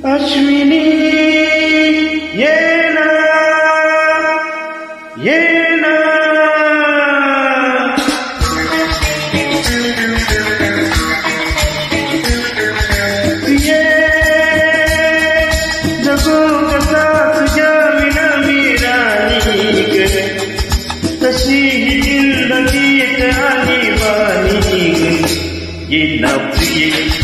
अश्विनी ये ना ये जगों का साथ जा बिना मेरा नीक तशी ही जिंदगी आनी बानी ये ना प्रिय